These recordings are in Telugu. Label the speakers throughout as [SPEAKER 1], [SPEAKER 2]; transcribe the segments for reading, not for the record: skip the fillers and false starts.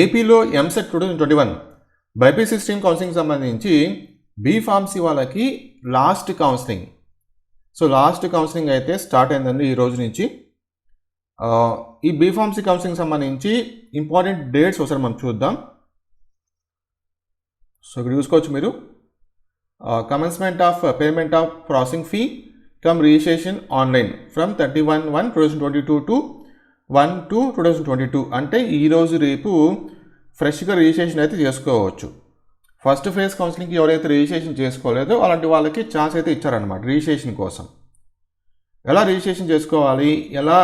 [SPEAKER 1] ఏపీలో ఎంసెట్ 2021 బైపీసీ స్ట్రీమ్ కౌన్సిలింగ్ సంబంధించి బీ ఫార్మసీ వాళ్ళకి last counselling. So last counselling అయితే స్టార్ట్ అయిందండి ఈ రోజు నుంచి. ఈ బీ ఫార్మసీ కౌన్సిలింగ్ సంబంధించి ఇంపార్టెంట్ డేట్స్ ఒకసారి మనం చూద్దాం. సో ఇక్కడ చూసుకోవచ్చు మీరు. Commencement of payment of processing fee come registration online from 31/1/2022 to 1/2/2022. అంటే ఈరోజు రేపు ఫ్రెష్గా రిజిస్ట్రేషన్ అయితే చేసుకోవచ్చు. ఫస్ట్ ఫేజ్ కౌన్సిలింగ్కి ఎవరైతే రిజిస్ట్రేషన్ చేసుకోలేదో అలాంటి వాళ్ళకి ఛాన్స్ అయితే ఇచ్చారనమాట రిజిస్ట్రేషన్ కోసం. ఎలా రిజిస్ట్రేషన్ చేసుకోవాలి, ఎలా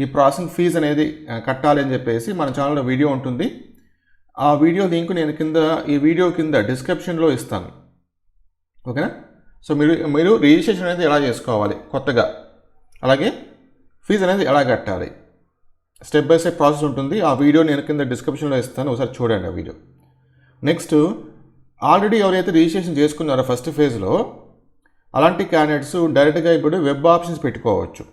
[SPEAKER 1] ఈ ప్రాసెసింగ్ ఫీజు అనేది కట్టాలి అని చెప్పేసి మన ఛానల్లో వీడియో ఉంటుంది. ఆ వీడియో లింక్ నేను ఈ వీడియో కింద డిస్క్రిప్షన్లో ఇస్తాను. ఓకేనా? సో మీరు రిజిస్ట్రేషన్ అనేది ఎలా చేసుకోవాలి కొత్తగా, అలాగే ఫీజు అనేది ఎలా కట్టాలి, స్టెప్ బై స్టెప్ ప్రాసెస్ ఉంటుంది. ఆ వీడియో నేను కింద డిస్క్రిప్షన్లో ఇస్తాను, ఒకసారి చూడండి ఆ వీడియో. నెక్స్ట్, ఆల్రెడీ ఎవరైతే రిజిస్ట్రేషన్ చేసుకున్నారో ఫస్ట్ ఫేజ్లో అలాంటి క్యాండిడేట్స్ డైరెక్ట్గా ఇప్పుడు వెబ్ ఆప్షన్స్ పెట్టుకోవచ్చు.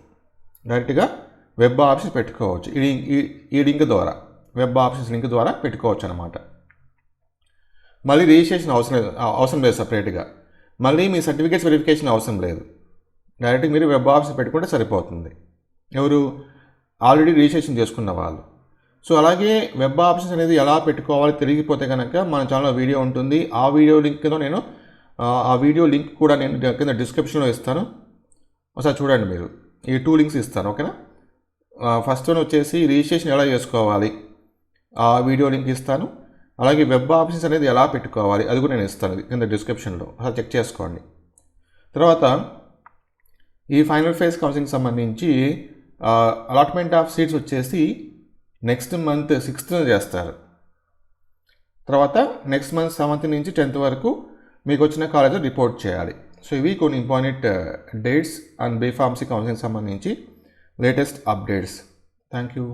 [SPEAKER 1] ఈ లింక్ ద్వారా, వెబ్ ఆప్షన్స్ లింక్ ద్వారా పెట్టుకోవచ్చు అనమాట. మళ్ళీ రిజిస్ట్రేషన్ అవసరం లేదు సపరేట్గా. మళ్ళీ మీ సర్టిఫికేట్స్ వెరిఫికేషన్ అవసరం లేదు. డైరెక్ట్గా మీరు వెబ్ ఆప్షన్స్ పెట్టుకుంటే సరిపోతుంది, ఎవరు ఆల్రెడీ రిజిస్ట్రేషన్ చేసుకున్న వాళ్ళు. సో అలాగే వెబ్ ఆప్షన్స్ అనేది ఎలా పెట్టుకోవాలి తిరిగిపోతే కనుక మన ఛానల్లో వీడియో ఉంటుంది. ఆ వీడియో లింక్ కూడా నేను కింద డిస్క్రిప్షన్లో ఇస్తాను, ఒకసారి చూడండి మీరు. ఈ 2 లింక్స్ ఇస్తాను, ఓకేనా? ఫస్ట్ వన్ వచ్చేసి రిజిస్ట్రేషన్ ఎలా చేసుకోవాలి, ఆ వీడియో లింక్ ఇస్తాను. అలాగే వెబ్ ఆప్షన్స్ అనేది ఎలా పెట్టుకోవాలి అది కూడా నేను ఇస్తాను కింద డిస్క్రిప్షన్లో, అలా చెక్ చేసుకోండి. తర్వాత ఈ ఫైనల్ ఫేజ్ కౌన్సిలింగ్ సంబంధించి అలాట్మెంట్ ఆఫ్ సీట్స్ వచ్చేసి నెక్స్ట్ మంత్ 6th చేస్తారు. తర్వాత నెక్స్ట్ మంత్ 7th నుంచి 10th వరకు మీకు వచ్చిన కాలేజ్లో రిపోర్ట్ చేయాలి. సో ఇవి కొన్ని important dates and B pharmacy counselling సంబంధించి లేటెస్ట్ అప్డేట్స్. Thank you.